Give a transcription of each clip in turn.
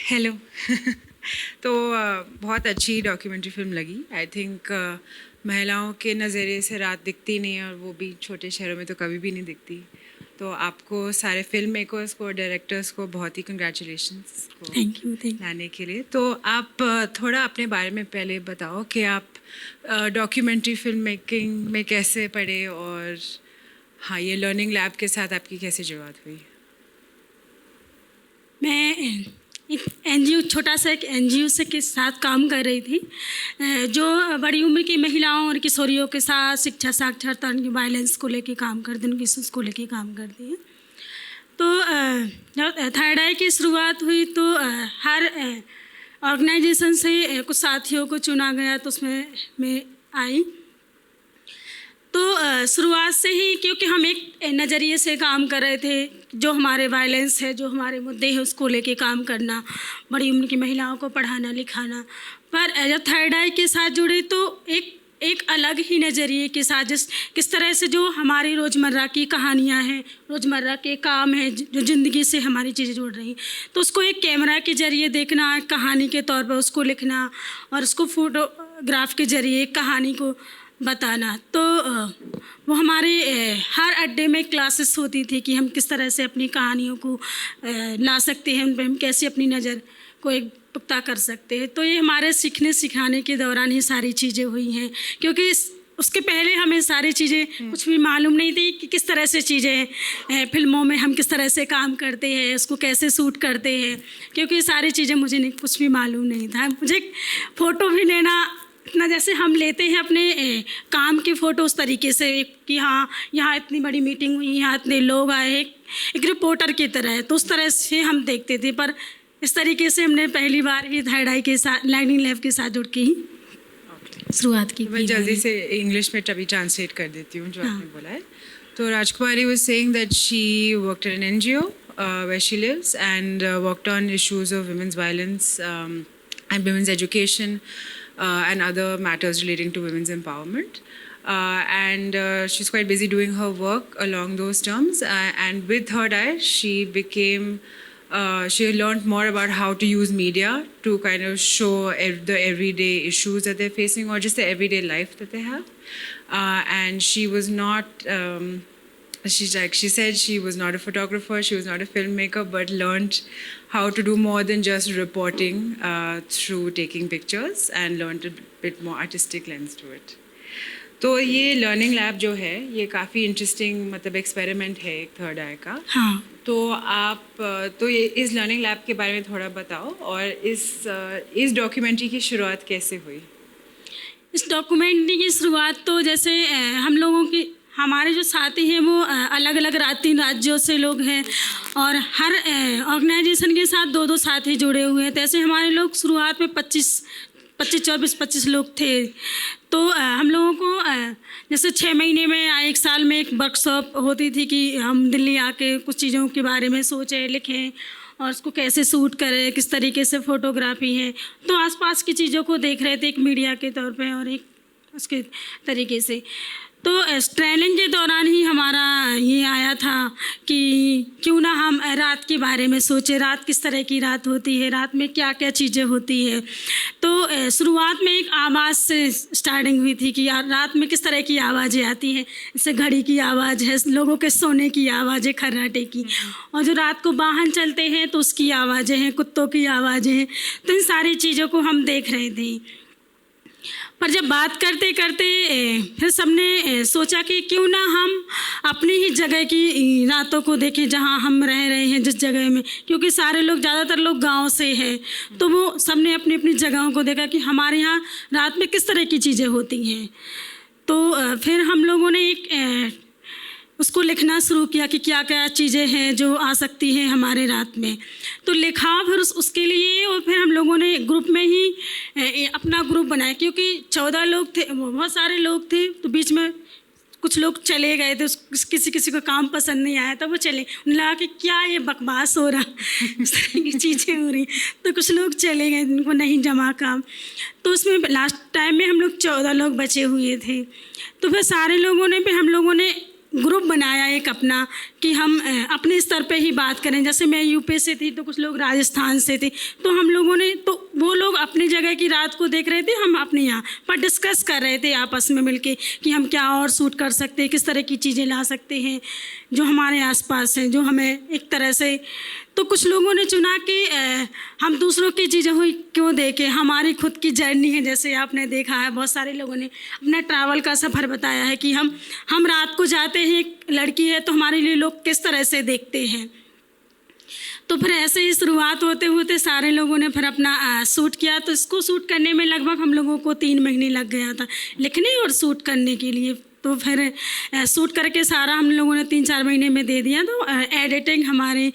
Hello. तो बहुत अच्छी डॉक्यूमेंट्री फिल्म लगी। आई थिंक महिलाओं के नज़रिए से रात दिखती नहीं है, और वो भी छोटे शहरों में तो कभी भी नहीं दिखती। तो आपको सारे फिल्म मेकर्स को, डायरेक्टर्स को बहुत ही कंग्रेचुलेशंस को थैंक यू। लाने के लिए। तो आप थोड़ा अपने बारे में पहले बताओ कि आप डॉक्यूमेंट्री फिल्म मेकिंग में कैसे पढ़े, और हाँ, ये लर्निंग लैब के साथ आपकी कैसे शुरुआत हुई? मैं एक एनजीओ, छोटा सा एक एनजीओ से के साथ काम कर रही थी, जो बड़ी उम्र की महिलाओं और किशोरियों के साथ शिक्षा, साक्षरता, उनकी वायलेंस को लेके काम करती है, उनकी इश्यूज़ को लेके काम करती है। तो जब थर्ड आई की शुरुआत हुई तो हर ऑर्गेनाइजेशन से कुछ साथियों को चुना गया, तो उसमें मैं आई। तो शुरुआत से ही, क्योंकि हम एक नज़रिए से काम कर रहे थे, जो हमारे वायलेंस है, जो हमारे मुद्दे हैं, उसको लेके काम करना, बड़ी उम्र की महिलाओं को पढ़ाना लिखाना। पर जब थर्ड आई के साथ जुड़ी तो एक अलग ही नज़रिए के साथ, किस तरह से जो हमारी रोज़मर्रा की कहानियाँ हैं, रोज़मर्रा के काम हैं, जो ज़िंदगी से हमारी चीज़ें जुड़ रही, तो उसको एक कैमरा के ज़रिए देखना, कहानी के तौर पर उसको लिखना, और उसको फोटोग्राफ के ज़रिए कहानी को बताना। तो वो हमारे हर अड्डे में क्लासेस होती थी कि हम किस तरह से अपनी कहानियों को ला सकते हैं, उन पर हम कैसे अपनी नज़र को एक पुख्ता कर सकते हैं। तो ये हमारे सीखने सिखाने के दौरान ही सारी चीज़ें हुई हैं, क्योंकि उसके पहले हमें सारी चीज़ें कुछ भी मालूम नहीं थी कि किस तरह से चीज़ें फिल्मों में हम किस तरह से काम करते हैं, उसको कैसे शूट करते हैं, क्योंकि सारी चीज़ें मुझे नहीं, कुछ भी मालूम नहीं था। मुझे फ़ोटो भी लेना इतना, जैसे हम लेते हैं अपने काम की फ़ोटो, उस तरीके से कि हाँ, यहाँ इतनी बड़ी मीटिंग हुई, यहाँ इतने लोग आए, एक रिपोर्टर की तरह है, तो उस तरह से हम देखते थे। पर इस तरीके से हमने पहली बार ही थर्ड आई के साथ, लर्निंग लैब के साथ जुड़ के ही शुरुआत की। मैं जल्दी से इंग्लिश में तभी ट्रांसलेट कर देती हूँ जो आपने बोला है। तो राजकुमारी was saying that she worked at an NGO where she lives, and worked on issues of women's violence and women's education and other matters relating to women's empowerment. And she's quite busy doing her work along those terms. And with Third Eye, she became, she learned more about how to use media to kind of show the everyday issues that they're facing, or just the everyday life that they have. And she was not, she said she was not a photographer, she was not a filmmaker, but learned how to do more than just reporting through taking pictures, and learned a bit more artistic lens to it. तो ये learning lab जो है, ये काफ़ी interesting, मतलब experiment है एक third आई का। हाँ। तो आप तो ये इस लर्निंग लैब के बारे में थोड़ा बताओ, और इस डॉक्यूमेंट्री की शुरुआत कैसे हुई? इस डॉक्यूमेंट्री की शुरुआत तो जैसे हम लोगों की, हमारे जो साथी हैं वो अलग अलग 3 राज्यों से लोग हैं, और हर ऑर्गेनाइजेशन के साथ 2-2 साथी जुड़े हुए हैं। तो ऐसे हमारे लोग शुरुआत में 25 लोग थे। तो हम लोगों को जैसे 6 महीने में या 1 साल में एक वर्कशॉप होती थी कि हम दिल्ली आके कुछ चीज़ों के बारे में सोचें, लिखें, और उसको कैसे शूट करें, किस तरीके से फ़ोटोग्राफी है। तो आसपास की चीज़ों को देख रहे थे एक मीडिया के तौर पे, और एक उसके तरीके से। तो ट्रेनिंग के दौरान ही हमारा ये आया था कि क्यों ना हम रात के बारे में सोचें, रात किस तरह की रात होती है, रात में क्या क्या चीज़ें होती है। तो शुरुआत में एक आवाज़ से स्टार्टिंग हुई थी कि यार रात में किस तरह की आवाज़ें आती हैं। जैसे घड़ी की आवाज़ है, लोगों के सोने की आवाज़ है, खर्राटे की, और जो रात को वाहन चलते हैं तो उसकी आवाज़ें हैं, कुत्तों की आवाज़ें हैं। तो इन सारी चीज़ों को हम देख रहे थे। पर जब बात करते करते फिर सबने सोचा कि क्यों ना हम अपनी ही जगह की रातों को देखें, जहाँ हम रह रहे हैं, जिस जगह में, क्योंकि सारे लोग, ज़्यादातर लोग गांव से हैं। तो वो सबने अपनी अपनी जगहों को देखा कि हमारे यहाँ रात में किस तरह की चीज़ें होती हैं। तो फिर हम लोगों ने एक उसको लिखना शुरू किया कि क्या क्या चीज़ें हैं जो आ सकती हैं हमारे रात में। तो लिखा फिर उसके लिए, और फिर हम लोगों ने ग्रुप में ही अपना ग्रुप बनाया, क्योंकि 14 लोग थे, बहुत सारे लोग थे। तो बीच में कुछ लोग चले गए थे, किसी को काम पसंद नहीं आया, तो वो चले, उन्हें लगा कि क्या ये बकवास हो रहा, इस तरह की चीज़ें हो रही। तो कुछ लोग चले गए, उनको नहीं जमा काम। तो उसमें लास्ट टाइम में हम लोग 14 लोग बचे हुए थे। तो फिर सारे लोगों ने, फिर हम लोगों ने ग्रुप बनाया एक अपना कि हम अपने स्तर पे ही बात करें। जैसे मैं यूपी से थी तो कुछ लोग राजस्थान से थे, तो हम लोगों ने तो वो लोग अपनी जगह की रात को देख रहे थे, हम अपने यहाँ पर डिस्कस कर रहे थे आपस में मिलके कि हम क्या और शूट कर सकते हैं, किस तरह की चीज़ें ला सकते हैं जो हमारे आसपास हैं, जो हमें एक तरह से। तो कुछ लोगों ने चुना कि हम दूसरों की चीज़ें हुई क्यों देखें, हमारी खुद की जर्नी है। जैसे आपने देखा है बहुत सारे लोगों ने अपना ट्रैवल का सफ़र बताया है कि हम रात को जाते हैं, एक लड़की है तो हमारे लिए लोग किस तरह से देखते हैं। तो फिर ऐसे ही शुरुआत होते होते सारे लोगों ने फिर अपना शूट किया। तो इसको शूट करने में लगभग हम लोगों को 3 महीने लग गया था लिखने और शूट करने के लिए। तो फिर शूट करके सारा हम लोगों ने 3-4 महीने में दे दिया। तो एडिटिंग हमारे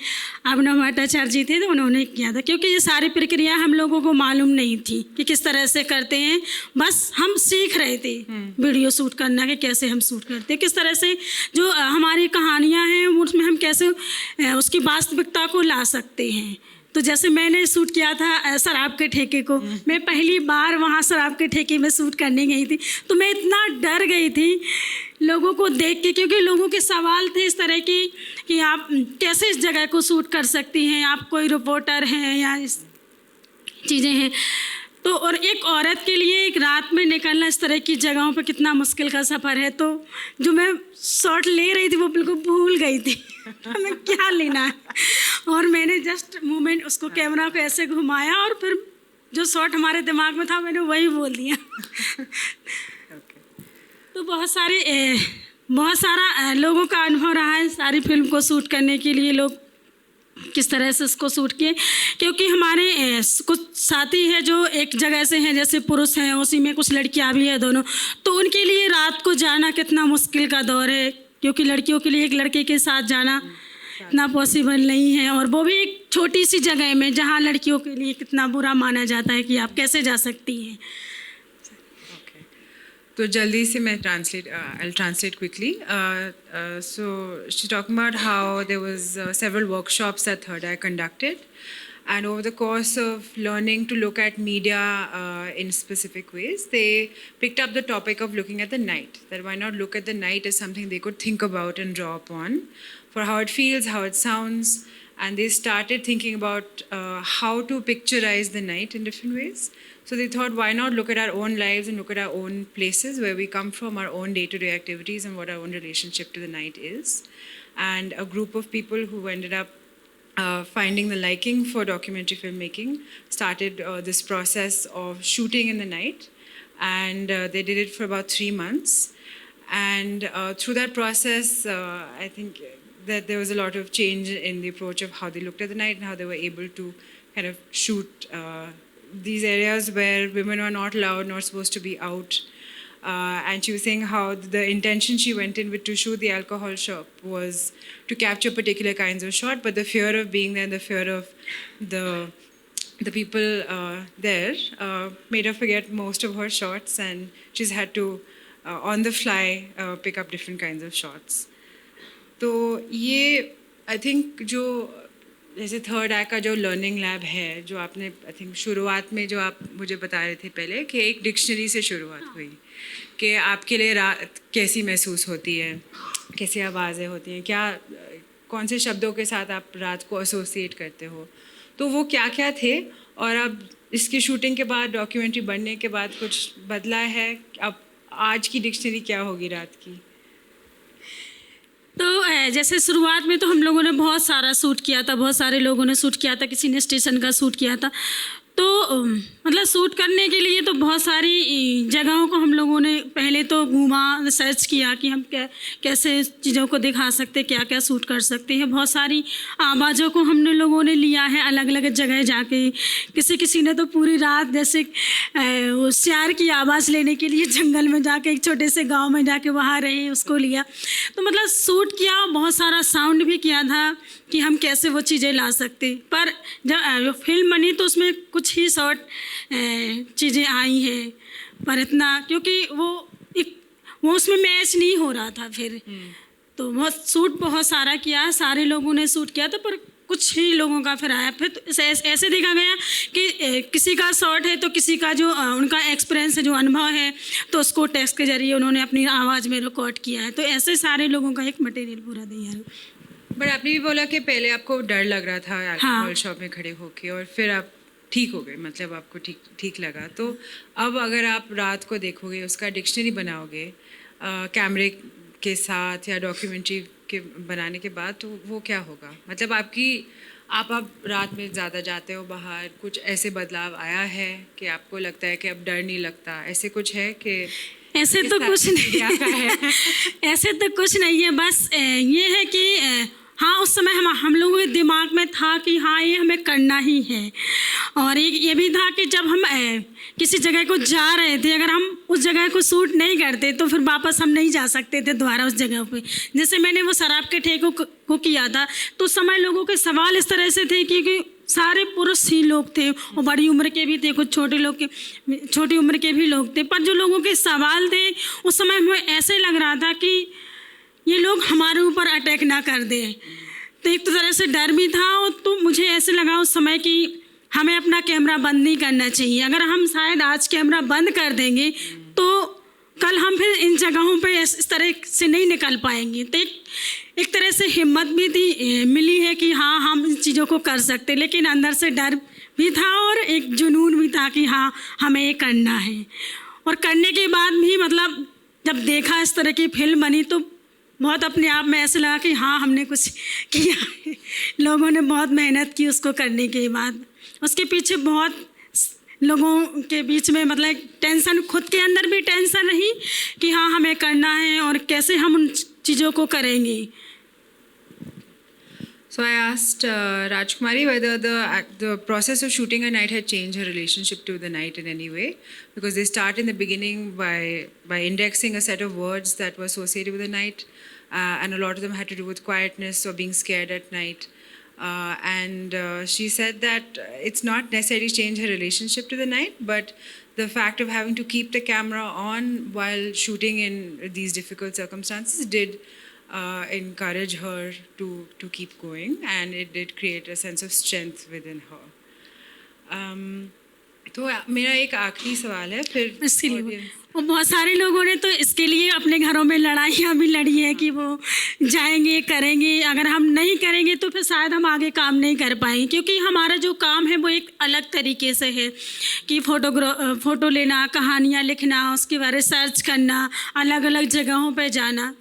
अभिनव भट्टाचार्य जी थे तो उन्होंने किया था, क्योंकि ये सारी प्रक्रिया हम लोगों को मालूम नहीं थी कि किस तरह से करते हैं। बस हम सीख रहे थे वीडियो शूट करना कि कैसे हम शूट करते हैं, किस तरह से जो हमारी कहानियाँ हैं उसमें हम कैसे उसकी वास्तविकता को ला सकते हैं। तो जैसे मैंने शूट किया था शराब के ठेके को, मैं पहली बार वहाँ शराब के ठेके में शूट करने गई थी, तो मैं इतना डर गई थी लोगों को देख के, क्योंकि लोगों के सवाल थे इस तरह की कि आप कैसे इस जगह को शूट कर सकती हैं, आप कोई रिपोर्टर हैं या इस चीज़ें हैं। तो और एक औरत के लिए एक रात में निकलना इस तरह की जगहों पर कितना मुश्किल का सफ़र है। तो जो मैं शॉट ले रही थी वो बिल्कुल भूल गई थी हमें क्या लेना है, और मैंने जस्ट मोमेंट उसको कैमरा को ऐसे घुमाया और फिर जो शॉट हमारे दिमाग में था मैंने वही बोल दिया। तो बहुत सारा लोगों का अनुभव रहा है सारी फिल्म को शूट करने के लिए, लोग किस तरह से उसको शूट किए। क्योंकि हमारे कुछ साथी हैं जो एक जगह से हैं, जैसे पुरुष हैं, उसी में कुछ लड़कियां भी हैं दोनों, तो उनके लिए रात को जाना कितना मुश्किल का दौर है, क्योंकि लड़कियों के लिए एक लड़के के साथ जाना इतना पॉसिबल नहीं है, और वो भी एक छोटी सी जगह में जहाँ लड़कियों के लिए कितना बुरा माना जाता है कि आप कैसे जा सकती हैं। तो जल्दी से मैं I'll translate quickly. So she's talking about how there was several workshops that Third Eye conducted, and over the course of learning to look at media in specific ways, they picked up the topic of looking at the night. That why not look at the night as something they could think about and draw upon for how it feels, how it sounds, and they started thinking about how to picturize the night in different ways. So they thought, why not look at our own lives and look at our own places, where we come from, our own day-to-day activities, and what our own relationship to the night is. And a group of people who ended up finding the liking for documentary filmmaking started this process of shooting in the night. And they did it for about 3 months. And through that process, I think that there was a lot of change in the approach of how they looked at the night and how they were able to kind of shoot these areas where women were not allowed, not supposed to be out. And she was saying how the intention she went in with to shoot the alcohol shop was to capture particular kinds of shot, but the fear of being there and the fear of the people there made her forget most of her shots, and she's had to on the fly pick up different kinds of shots. तो ये I think जो जैसे third आई का जो learning lab है, जो आपने I think शुरुआत में जो आप मुझे बता रहे थे पहले कि एक डिक्शनरी से शुरुआत हुई कि आपके लिए रात कैसी महसूस होती है, कैसी आवाज़ें होती हैं, क्या कौन से शब्दों के साथ आप रात को एसोसिएट करते हो, तो वो क्या क्या थे। और अब इसकी शूटिंग के बाद, डॉक्यूमेंट्री बनने के बाद कुछ बदला है? अब आज की डिक्शनरी क्या होगी रात की? तो जैसे शुरुआत में तो हम लोगों ने बहुत सारा शूट किया था, बहुत सारे लोगों ने शूट किया था, किसी ने स्टेशन का शूट किया था। तो मतलब शूट करने के लिए तो बहुत सारी जगहों को हम लोगों ने पहले तो घूमा, रिसर्च किया कि हम कैसे चीज़ों को दिखा सकते, क्या क्या शूट कर सकते हैं। बहुत सारी आवाज़ों को हमने लोगों ने लिया है अलग अलग जगह जाके। किसी ने तो पूरी रात जैसे शेर की आवाज़ लेने के लिए जंगल में जाके, एक छोटे से गाँव में जाके वहाँ रहे, उसको लिया। तो मतलब शूट किया, बहुत सारा साउंड भी किया था कि हम कैसे वो चीज़ें ला सकते। पर जब फिल्म बनी तो उसमें कुछ ही शॉर्ट चीज़ें आई हैं, पर इतना क्योंकि वो उसमें मैच नहीं हो रहा था फिर। तो बहुत शूट बहुत सारा किया, सारे लोगों ने शूट किया था, पर कुछ ही लोगों का फिर आया। फिर तो ऐसे देखा गया कि किसी का शॉर्ट है तो किसी का जो उनका एक्सपीरियंस है, जो अनुभव है, तो उसको टेक्स्ट के जरिए उन्होंने अपनी आवाज़ में रिकॉर्ड किया है। तो ऐसे सारे लोगों का एक मटेरियल पूरा दिया है। बट आपने भी बोला कि पहले आपको डर लग रहा था अल्कोहल शॉप में खड़े होके, और फिर आप ठीक हो गए, मतलब आपको ठीक लगा। तो अब अगर आप रात को देखोगे, उसका डिक्शनरी बनाओगे कैमरे के साथ या डॉक्यूमेंट्री के बनाने के बाद, तो वो क्या होगा? मतलब आप रात में ज़्यादा जाते हो बाहर, कुछ ऐसे बदलाव आया है कि आपको लगता है कि अब डर नहीं लगता? ऐसे कुछ है कि ऐसे तो कुछ नहीं है ऐसे तो कुछ नहीं है, बस ये है कि हाँ, उस समय हम लोगों के दिमाग में था कि हाँ, ये हमें करना ही है। और ये भी था कि जब हम किसी जगह को जा रहे थे, अगर हम उस जगह को शूट नहीं करते तो फिर वापस हम नहीं जा सकते थे दोबारा उस जगह पे। जैसे मैंने वो शराब के ठेकों को किया था, तो उस समय लोगों के सवाल इस तरह से थे कि सारे पुरुष ही लोग थे और बड़ी उम्र के भी थे, कुछ छोटी उम्र के भी लोग थे। पर जो लोगों के सवाल थे उस समय हमें ऐसे लग रहा था कि ये लोग हमारे ऊपर अटैक ना कर दे। तो एक तो तरह से डर भी था, और तो मुझे ऐसे लगा उस समय कि हमें अपना कैमरा बंद नहीं करना चाहिए। अगर हम शायद आज कैमरा बंद कर देंगे तो कल हम फिर इन जगहों पे इस तरह से नहीं निकल पाएंगे। तो एक तरह से हिम्मत भी थी, मिली है कि हाँ, हम इन चीज़ों को कर सकते, लेकिन अंदर से डर भी था और एक जुनून भी था कि हाँ, हमें ये करना है। और करने के बाद भी मतलब जब देखा इस तरह की फिल्म बनी तो बहुत अपने आप में ऐसे लगा कि हाँ, हमने कुछ किया है। लोगों ने बहुत मेहनत की उसको करने के बाद। उसके पीछे बहुत लोगों के बीच में मतलब टेंशन, खुद के अंदर भी टेंशन रही कि हाँ, हमें करना है और कैसे हम उन चीज़ों को करेंगे। So I asked Rajkumari whether the process of shooting a night had changed her relationship to the night in any way, because they start in the beginning by indexing a set of words that were associated with the night, and a lot of them had to do with quietness or being scared at night. And she said that it's not necessarily changed her relationship to the night, but the fact of having to keep the camera on while shooting in these difficult circumstances did encourage her to keep going, and it did create a sense of strength within her. तो मेरा एक आखिरी सवाल है फिर इसके लिए और बहुत सारे लोगों ने तो इसके लिए अपने घरों में लड़ाइयाँ भी लड़ी है कि वो जाएंगे, करेंगे। अगर हम नहीं करेंगे तो फिर शायद हम आगे काम नहीं कर पाएंगे, क्योंकि हमारा जो काम है वो एक अलग तरीके से है कि फ़ोटो लेना, कहानियाँ लिखना, उसके बारे में सर्च करना, अलग अलग जगहों पे जाना।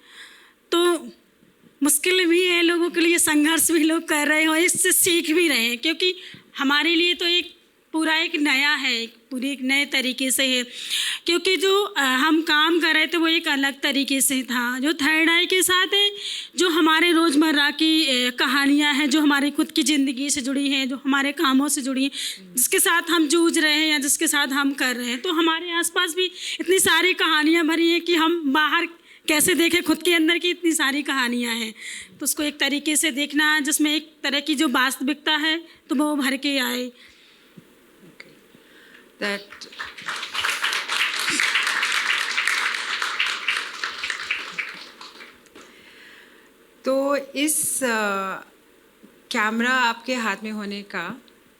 तो मुश्किल भी है लोगों के लिए, संघर्ष भी लोग कर रहे हैं और इससे सीख भी रहे हैं, क्योंकि हमारे लिए तो एक पूरा एक नया है, पूरी एक नए तरीके से है। क्योंकि जो हम काम कर रहे थे वो एक अलग तरीके से था। जो थर्ड आई के साथ है, जो हमारे रोज़मर्रा की कहानियाँ हैं, जो हमारी खुद की ज़िंदगी से जुड़ी हैं, जो हमारे कामों से जुड़ी हैं, जिसके साथ हम जूझ रहे हैं या जिसके साथ हम कर रहे हैं। तो हमारे आसपास भी इतनी सारी कहानियाँ भरी हैं कि हम बाहर कैसे देखें, खुद के अंदर की इतनी सारी कहानियाँ हैं। तो उसको एक तरीके से देखना जिसमें एक तरह की जो वास्तविकता है तो वो भर के आए। तो इस कैमरा आपके हाथ में होने का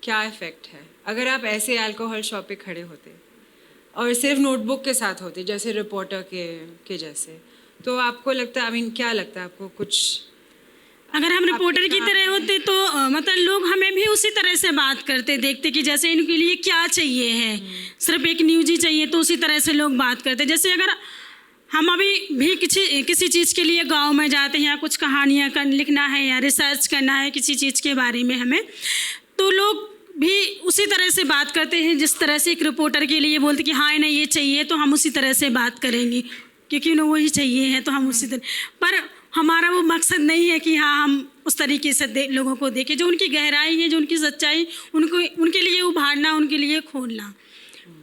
क्या इफ़ेक्ट है? अगर आप ऐसे अल्कोहल शॉप पे खड़े होते और सिर्फ नोटबुक के साथ होते, जैसे रिपोर्टर के जैसे, तो आपको लगता है, क्या लगता है आपको? कुछ अगर हम रिपोर्टर की तरह होते तो मतलब लोग हमें भी उसी तरह से बात करते, देखते कि जैसे इनके लिए क्या चाहिए है, सिर्फ एक न्यूज़ ही चाहिए, तो उसी तरह से लोग बात करते। जैसे अगर हम अभी भी किसी चीज़ के लिए गांव में जाते हैं या कुछ कहानियाँ लिखना है या रिसर्च करना है किसी चीज़ के बारे में हमें, तो लोग भी उसी तरह से बात करते हैं जिस तरह से एक रिपोर्टर के लिए बोलते कि हाँ, इन्हें ये चाहिए तो हम उसी तरह से बात करेंगे, क्योंकि उन्हें वही चाहिए है तो हम उसी तरह। पर हमारा वो मकसद नहीं है कि हाँ, हम उस तरीके से लोगों को देखें। जो उनकी गहराई है, जो उनकी सच्चाई, उनके लिए उभारना, उनके लिए खोलना,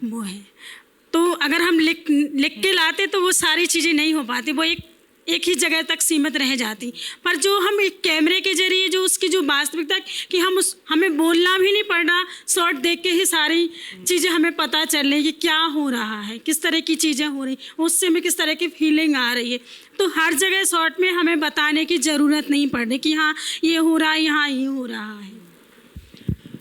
वो है। तो अगर हम लिख के लाते तो वो सारी चीज़ें नहीं हो पाती। वो एक ही जगह तक सीमित रह जाती। पर जो हम एक कैमरे के जरिए जो उसकी जो वास्तविकता कि हमें बोलना भी नहीं पड़ रहा, शॉर्ट देख के ही सारी चीज़ें हमें पता चल रही कि क्या हो रहा है, किस तरह की चीज़ें हो रही, उससे हमें किस तरह की फीलिंग आ रही है। तो हर जगह शॉर्ट में हमें बताने की ज़रूरत नहीं पड़ रही कि हाँ ये हो रहा है, यहाँ ये हो रहा है।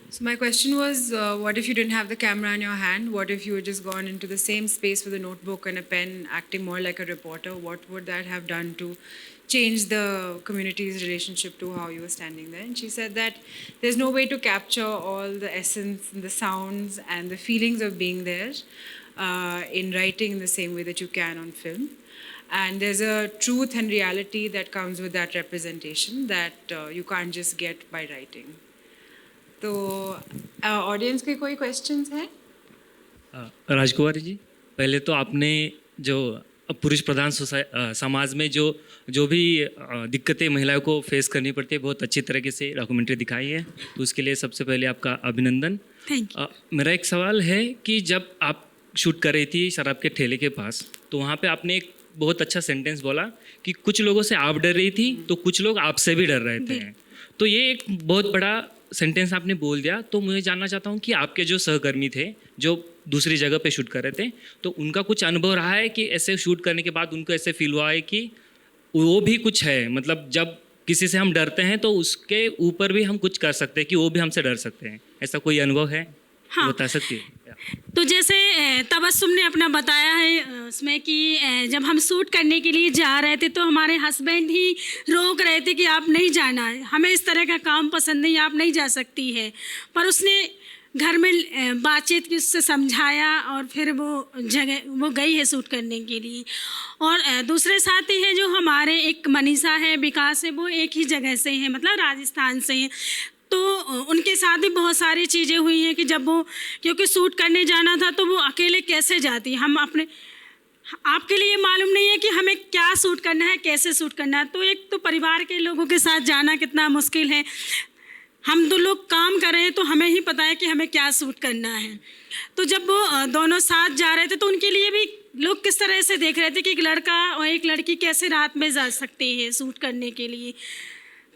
So my question was, what if you didn't have the camera in your hand? What if you had just gone into the same space with a notebook and a pen, acting more like a reporter? What would that have done to change the community's relationship to how you were standing there? And she said that there's no way to capture all the essence and the sounds and the feelings of being there in writing in the same way that you can on film. And there's a truth and reality that comes with that representation that you can't just get by writing. तो audience के कोई questions हैं? राजकुमारी जी, पहले तो आपने जो पुरुष प्रधान समाज में जो भी दिक्कतें महिलाओं को फेस करनी पड़ती है, बहुत अच्छी तरीके से डॉक्यूमेंट्री दिखाई है, तो उसके लिए सबसे पहले आपका अभिनंदन। Thank you. मेरा एक सवाल है कि जब आप शूट कर रही थी शराब के ठेले के पास, तो वहाँ पे आपने एक बहुत अच्छा सेंटेंस बोला कि कुछ लोगों से आप डर रही थी तो कुछ लोग आपसे भी डर रहे थे। तो ये एक बहुत बड़ा सेंटेंस आपने बोल दिया। तो मुझे जानना चाहता हूँ कि आपके जो सहकर्मी थे जो दूसरी जगह पे शूट कर रहे थे, तो उनका कुछ अनुभव रहा है कि ऐसे शूट करने के बाद उनको ऐसे फील हुआ है कि वो भी कुछ है, मतलब जब किसी से हम डरते हैं तो उसके ऊपर भी हम कुछ कर सकते हैं कि वो भी हमसे डर सकते हैं, ऐसा कोई अनुभव है? हाँ। बता सकती है? तो जैसे तबस्सुम ने अपना बताया है उसमें कि जब हम शूट करने के लिए जा रहे थे तो हमारे हस्बैंड ही रोक रहे थे कि आप नहीं जाना है, हमें इस तरह का काम पसंद नहीं, आप नहीं जा सकती है। पर उसने घर में बातचीत की, उससे समझाया और फिर वो गई है शूट करने के लिए। और दूसरे साथी हैं जो हमारे, एक मनीषा है, विकास है, वो एक ही जगह से हैं, मतलब राजस्थान से हैं। तो उनके साथ भी बहुत सारी चीज़ें हुई हैं कि जब वो, क्योंकि शूट करने जाना था तो वो अकेले कैसे जाती, हम अपने, आपके लिए मालूम नहीं है कि हमें क्या शूट करना है, कैसे शूट करना है। तो एक तो परिवार के लोगों के साथ जाना कितना मुश्किल है, हम दो लोग काम कर रहे हैं तो हमें ही पता है कि हमें क्या शूट करना है। तो जब वो दोनों साथ जा रहे थे तो उनके लिए भी लोग किस तरह से देख रहे थे कि एक लड़का और एक लड़की कैसे रात में जा सकते हैं शूट करने के लिए।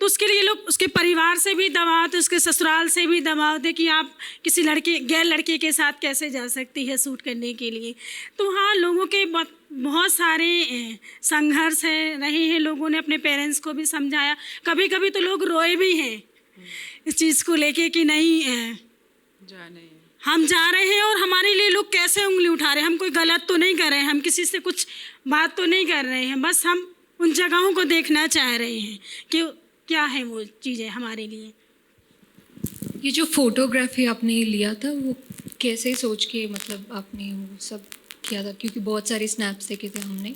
तो उसके लिए लोग, उसके परिवार से भी दबाव थे, उसके ससुराल से भी दबाव थे कि आप किसी गैर लड़के के साथ कैसे जा सकती है शूट करने के लिए। तो हाँ, लोगों के बहुत सारे संघर्ष रहे हैं, लोगों ने अपने पेरेंट्स को भी समझाया, कभी कभी तो लोग रोए भी हैं इस चीज़ को लेके कि नहीं हम जा रहे हैं और हमारे लिए लोग कैसे उंगली उठा रहे हैं, हम कोई गलत तो नहीं कर रहे हैं, हम किसी से कुछ बात तो नहीं कर रहे हैं, बस हम उन जगहों को देखना चाह रहे हैं कि क्या है वो चीज़ें हमारे लिए। ये जो फोटोग्राफी आपने लिया था वो कैसे सोच के, मतलब आपने वो सब किया था? क्योंकि बहुत सारे स्नैप्स देखे थे हमने,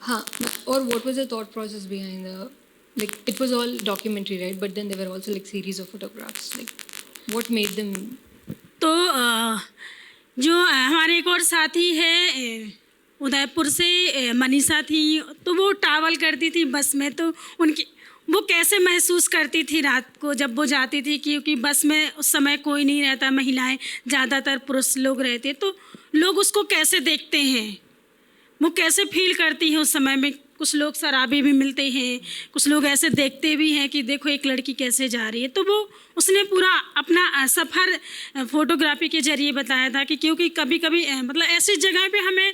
हाँ। और what was the thought process behind the, like it was all documentary right, but then there were also like series of photographs, like what made them? तो जो हमारे एक और साथी है उदयपुर से, मनीषा थी, तो वो ट्रैवल करती थी बस में, तो उनकी वो कैसे महसूस करती थी रात को जब वो जाती थी, क्योंकि बस में उस समय कोई नहीं रहता, महिलाएं ज़्यादातर पुरुष लोग रहते, तो लोग उसको कैसे देखते हैं, वो कैसे फील करती हैं उस समय में। कुछ लोग शराबी भी मिलते हैं, कुछ लोग ऐसे देखते भी हैं कि देखो एक लड़की कैसे जा रही है। तो वो उसने पूरा अपना सफ़र फोटोग्राफी के जरिए बताया था कि क्योंकि कभी कभी मतलब ऐसी जगह पे हमें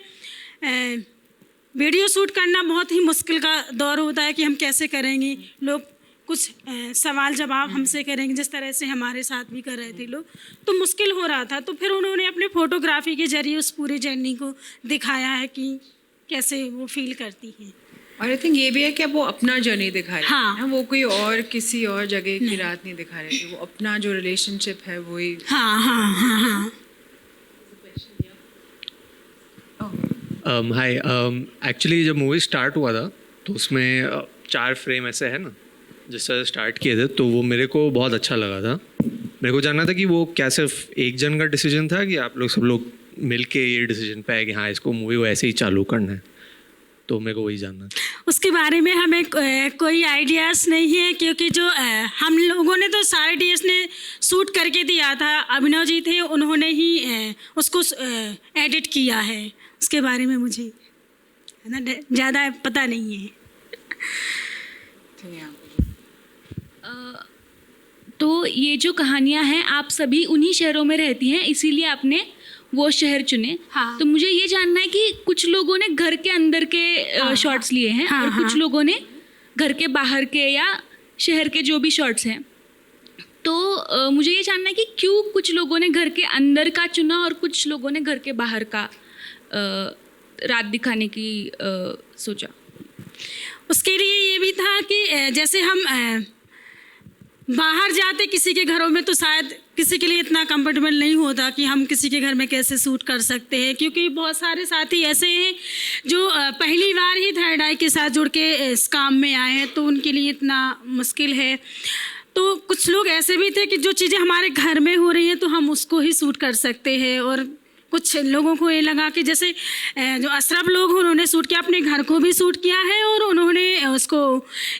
वीडियो शूट करना बहुत ही मुश्किल का दौर होता है कि हम कैसे करेंगे, लोग कुछ सवाल जवाब हमसे करेंगे जिस तरह से हमारे साथ भी कर रहे थे लोग, तो मुश्किल हो रहा था। तो फिर उन्होंने अपने फ़ोटोग्राफी के जरिए उस पूरी जर्नी को दिखाया है कि कैसे वो फील करती हैं। और आई थिंक ये भी है कि अब वो अपना जर्नी दिखा रहे हाँ। हैं, वो कोई और किसी और जगह की रात नहीं दिखा रहे थे, वो अपना जो रिलेशनशिप है वही। हाँ हाँ हाँ हाँ। हाय, एक्चुअली जब मूवी स्टार्ट हुआ था तो उसमें 4 फ्रेम ऐसे है ना जिस तरह स्टार्ट किए थे, तो वो मेरे को बहुत अच्छा लगा था। मेरे को जानना था कि वो क्या सिर्फ एक जन का डिसीजन था कि आप लोग सब लोग मिल के ये डिसीजन पे आए कि हाँ इसको मूवी को ऐसे ही चालू करना है, तो मेरे को वही जानना था। उसके बारे में हमें कोई आइडियाज़ नहीं है, क्योंकि जो हम लोगों ने तो सारे डीएस ने शूट करके दिया था, अभिनव जी थे उन्होंने ही उसको एडिट किया है, उसके बारे में मुझे है ना ज़्यादा पता नहीं है। तो यहाँ तो ये जो कहानियाँ हैं आप सभी उन्हीं शहरों में रहती हैं, इसीलिए आपने वो शहर चुने। हाँ। तो मुझे ये जानना है कि कुछ लोगों ने घर के अंदर के शॉट्स लिए हैं, हाँ, और कुछ हाँ। लोगों ने घर के बाहर के या शहर के जो भी शॉट्स हैं। तो मुझे ये जानना है कि क्यों कुछ लोगों ने घर के अंदर का चुना और कुछ लोगों ने घर के बाहर का रात दिखाने की सोचा। उसके लिए ये भी था कि जैसे हम बाहर जाते किसी के घरों में तो शायद किसी के लिए इतना कंफर्टेबल नहीं होता कि हम किसी के घर में कैसे शूट कर सकते हैं, क्योंकि बहुत सारे साथी ऐसे हैं जो पहली बार ही थर्ड आई के साथ जुड़ के इस काम में आए हैं, तो उनके लिए इतना मुश्किल है। तो कुछ लोग ऐसे भी थे कि जो चीज़ें हमारे घर में हो रही हैं तो हम उसको ही शूट कर सकते हैं, और कुछ लोगों को ये लगा कि जैसे जो अशरफ लोग उन्होंने शूट किया, अपने घर को भी शूट किया है, और उन्होंने उसको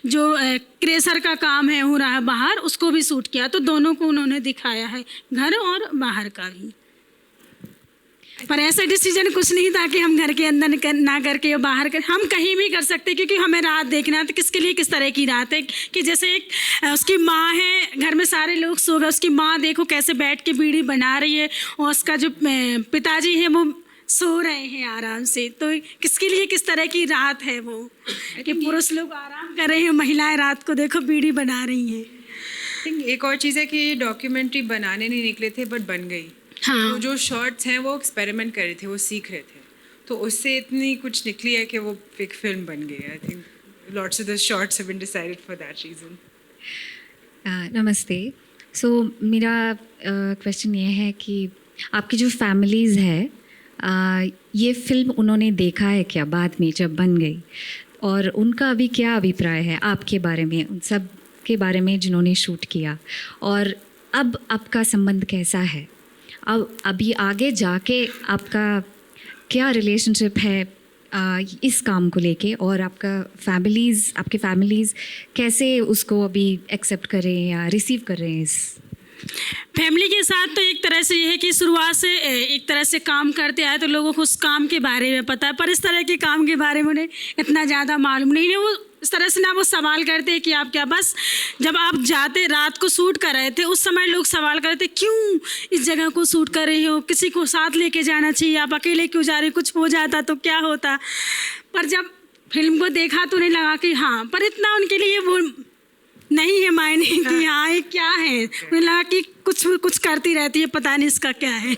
जो क्रेशर का काम है हो रहा है बाहर, उसको भी शूट किया। तो दोनों को उन्होंने दिखाया है, घर और बाहर का भी। पर ऐसा डिसीजन कुछ नहीं था कि हम घर के अंदर ना करके बाहर कर, हम कहीं भी कर सकते, क्योंकि हमें रात देखना है। तो किसके लिए किस तरह की रात है कि जैसे एक उसकी माँ है, घर में सारे लोग सो गए, उसकी माँ देखो कैसे बैठ के बीड़ी बना रही है, और उसका जो पिताजी है वो सो रहे हैं आराम से। तो किसके लिए किस तरह की रात है वो, कि पुरुष लोग आराम कर रहे हैं, महिलाएं रात को देखो बीड़ी बना रही हैं। आई थिंक एक और चीज़ है कि ये डॉक्यूमेंट्री बनाने नहीं निकले थे बट बन गई। हाँ। तो जो शॉर्ट्स हैं वो एक्सपेरिमेंट कर रहे थे, वो सीख रहे थे, तो उससे इतनी कुछ निकली है कि वो एक फिल्म बन गई। I think lots of the shorts have been decided for that reason. नमस्ते। सो मेरा क्वेश्चन ये है कि आपकी जो फैमिलीज़ है, ये फिल्म उन्होंने देखा है क्या बाद में जब बन गई, और उनका अभी क्या अभिप्राय है आपके बारे में, उन सब के बारे में जिन्होंने शूट किया, और अब आपका संबंध कैसा है? अब अभी आगे जाके आपका क्या रिलेशनशिप है इस काम को लेके, और आपके फैमिलीज़ कैसे उसको अभी एक्सेप्ट करें या रिसीव कर रहे हैं इस? फैमिली के साथ तो एक तरह से ये है कि शुरुआत से एक तरह से काम करते आए तो लोगों को उस काम के बारे में पता है, पर इस तरह के काम के बारे में उन्हें इतना ज़्यादा मालूम नहीं है। वो इस तरह से ना वो सवाल करते हैं कि आप क्या, बस जब आप जाते रात को शूट कर रहे थे उस समय लोग सवाल करते क्यों इस जगह को शूट कर रहे हो, किसी को साथ लेके जाना चाहिए, आप अकेले क्यों जा रहे, कुछ हो जाता तो क्या होता। पर जब फिल्म को देखा तो उन्हें लगा कि हाँ, पर इतना उनके लिए वो नहीं है मायने कि हाँ ये क्या है, उन्हें लगा कि कुछ करती रहती है, पता नहीं इसका क्या है।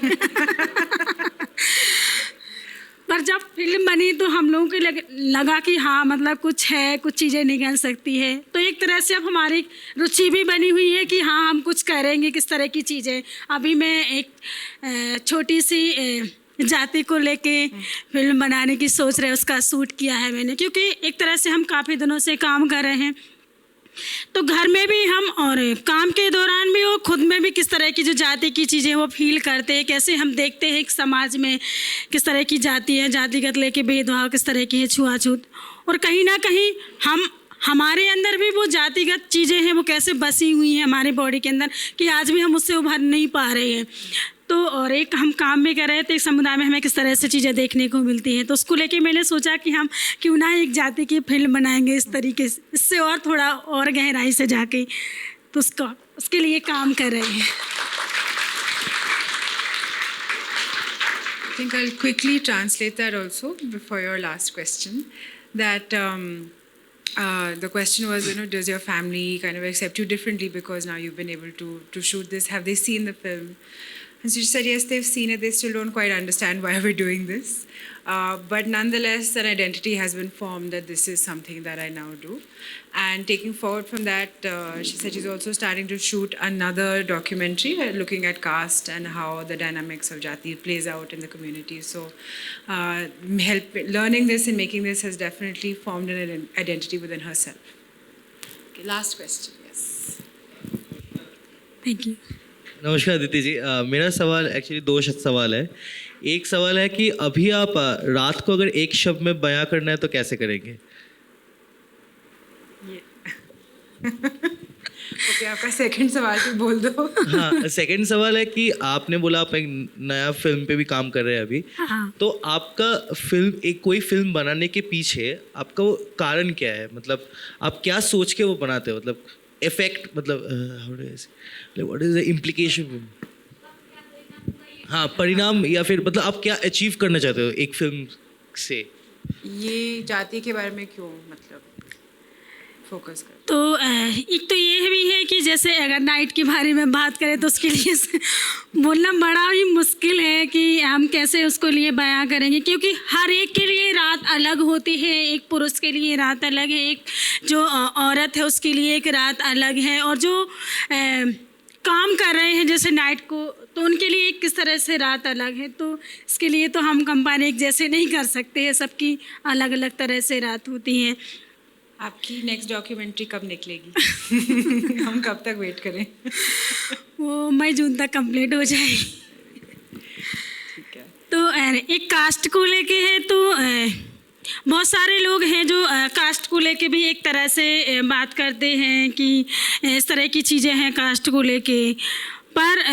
पर जब फिल्म बनी तो हम लोगों को लगा कि हाँ मतलब कुछ है, कुछ चीज़ें निकल सकती है। तो एक तरह से अब हमारी रुचि भी बनी हुई है कि हाँ हम कुछ करेंगे, किस तरह की चीज़ें। अभी मैं एक छोटी सी जाति को लेके फिल्म बनाने की सोच रहे, उसका शूट किया है मैंने, क्योंकि एक तरह से हम काफ़ी दिनों से काम कर रहे हैं, तो घर में भी हम और काम के दौरान भी, और खुद में भी किस तरह की जो जाति की चीज़ें वो फील करते हैं, कैसे हम देखते हैं एक समाज में किस तरह की जाति है, जातिगत लेके भेदभाव किस तरह की है, छुआछूत, और कहीं ना कहीं हमारे अंदर भी वो जातिगत चीज़ें हैं वो कैसे बसी हुई हैं हमारे बॉडी के अंदर कि आज भी हम उससे उभर नहीं पा रहे हैं। तो और एक हम काम भी कर रहे थे, एक समुदाय में हमें किस तरह से चीज़ें देखने को मिलती हैं, तो उसको लेके मैंने सोचा कि हम क्यों ना एक जाति की फिल्म बनाएंगे इस तरीके से, इससे और थोड़ा और गहराई से जाके, तो उसके लिए काम कर रहे हैं। I think I'll quickly translate that also before your last question. That the question was, does your family kind of accept you differently because now you've been able to shoot this? Have they seen the film? And so she said, yes, they've seen it. They still don't quite understand why we're doing this. But nonetheless, an identity has been formed that this is something that I now do. And taking forward from that, she said she's also starting to shoot another documentary looking at caste and how the dynamics of Jati plays out in the community. So learning this and making this has definitely formed an identity within herself. Okay, last question, yes. Thank you. नमस्कार अदिति जी, मेरा सवाल actually दो सवाल है। एक सवाल है कि अभी आप रात को अगर एक शब्द में बयां करना है तो कैसे करेंगे? ओके, आपका सेकंड सवाल भी बोल दो. हाँ, सेकंड सवाल है कि आपने बोला आप एक नया फिल्म पे भी काम कर रहे हैं अभी. हाँ. तो आपका कोई फिल्म बनाने के पीछे आपका वो कारण क्या है? मतलब आप क्या सोच के वो बनाते हो? मतलब इफेक्ट, मतलब व्हाट इज द इम्प्लीकेशन? हाँ, परिणाम, या फिर मतलब आप क्या अचीव करना चाहते हो एक फिल्म से? ये जाति के बारे में क्यों मतलब फोकस कर? तो एक तो ये भी है कि जैसे अगर नाइट के बारे में बात करें तो उसके लिए बोलना बड़ा ही मुश्किल है कि हम कैसे उसको लिए बयां करेंगे, क्योंकि हर एक के लिए रात अलग होती है. एक पुरुष के लिए रात अलग है, एक जो औरत है उसके लिए एक रात अलग है, और जो काम कर रहे हैं जैसे नाइट को, तो उनके लिए किस तरह से रात अलग है. तो इसके लिए तो हम कंपेयर एक जैसे नहीं कर सकते हैं, सबकी अलग अलग तरह से रात होती है. आपकी नेक्स्ट डॉक्यूमेंट्री कब निकलेगी? हम कब तक वेट करें? वो मई जून तक कंप्लीट हो जाएगी. ठीक है. तो एक कास्ट को लेके है, तो बहुत सारे लोग हैं जो कास्ट को लेके भी एक तरह से बात करते हैं कि इस तरह की चीज़ें हैं कास्ट को लेके, पर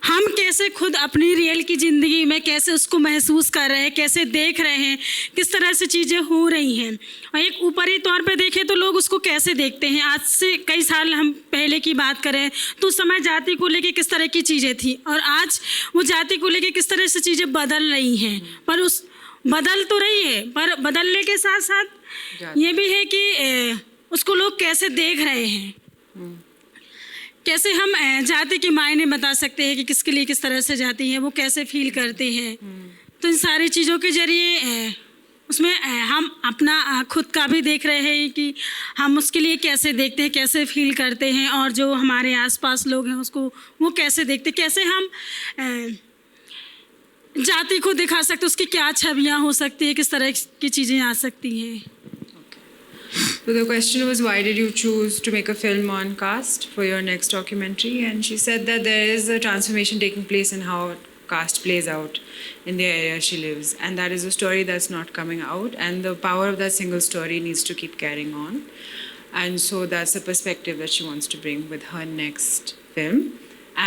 हम कैसे खुद अपनी रियल की ज़िंदगी में कैसे उसको महसूस कर रहे हैं, कैसे देख रहे हैं, किस तरह से चीज़ें हो रही हैं. और एक ऊपरी तौर पे देखें तो लोग उसको कैसे देखते हैं. आज से कई साल हम पहले की बात करें तो उस समय जाति को लेके किस तरह की चीज़ें थी, और आज वो जाति को लेके किस तरह से चीज़ें बदल रही हैं. पर उस बदल तो रही है, पर बदलने के साथ साथ ये भी है कि उसको लोग कैसे देख रहे हैं. कैसे हम जाति के मायने बता सकते हैं कि किसके लिए किस तरह से जाती है, वो कैसे फील करते हैं. तो इन सारी चीज़ों के ज़रिए उसमें हम अपना खुद का भी देख रहे हैं कि हम उसके लिए कैसे देखते हैं, कैसे फील करते हैं, और जो हमारे आसपास लोग हैं उसको वो कैसे देखते हैं, कैसे हम जाति को दिखा सकते, उसकी क्या छवियाँ हो सकती है, किस तरह की चीज़ें आ सकती हैं. So the question was, why did you choose to make a film on caste for your next documentary? And she said that there is a transformation taking place in how caste plays out in the area she lives, and that is a story that's not coming out, and the power of that single story needs to keep carrying on. And so that's a perspective that she wants to bring with her next film.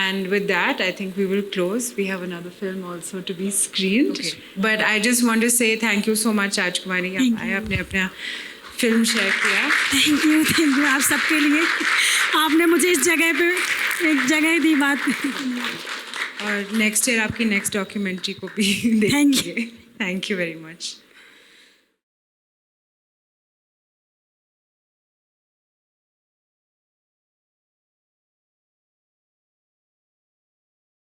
And with that, I think we will close. We have another film also to be screened. Okay. But I just want to say thank you so much, Rajkumari. I अपने film share किया. Thank you आप सबके लिए. आपने मुझे इस जगह पे एक जगह दी बात. और नेक्स्ट ईयर आपकी नेक्स्ट डॉक्यूमेंट्री को भी देखेंगे. Thank you very much.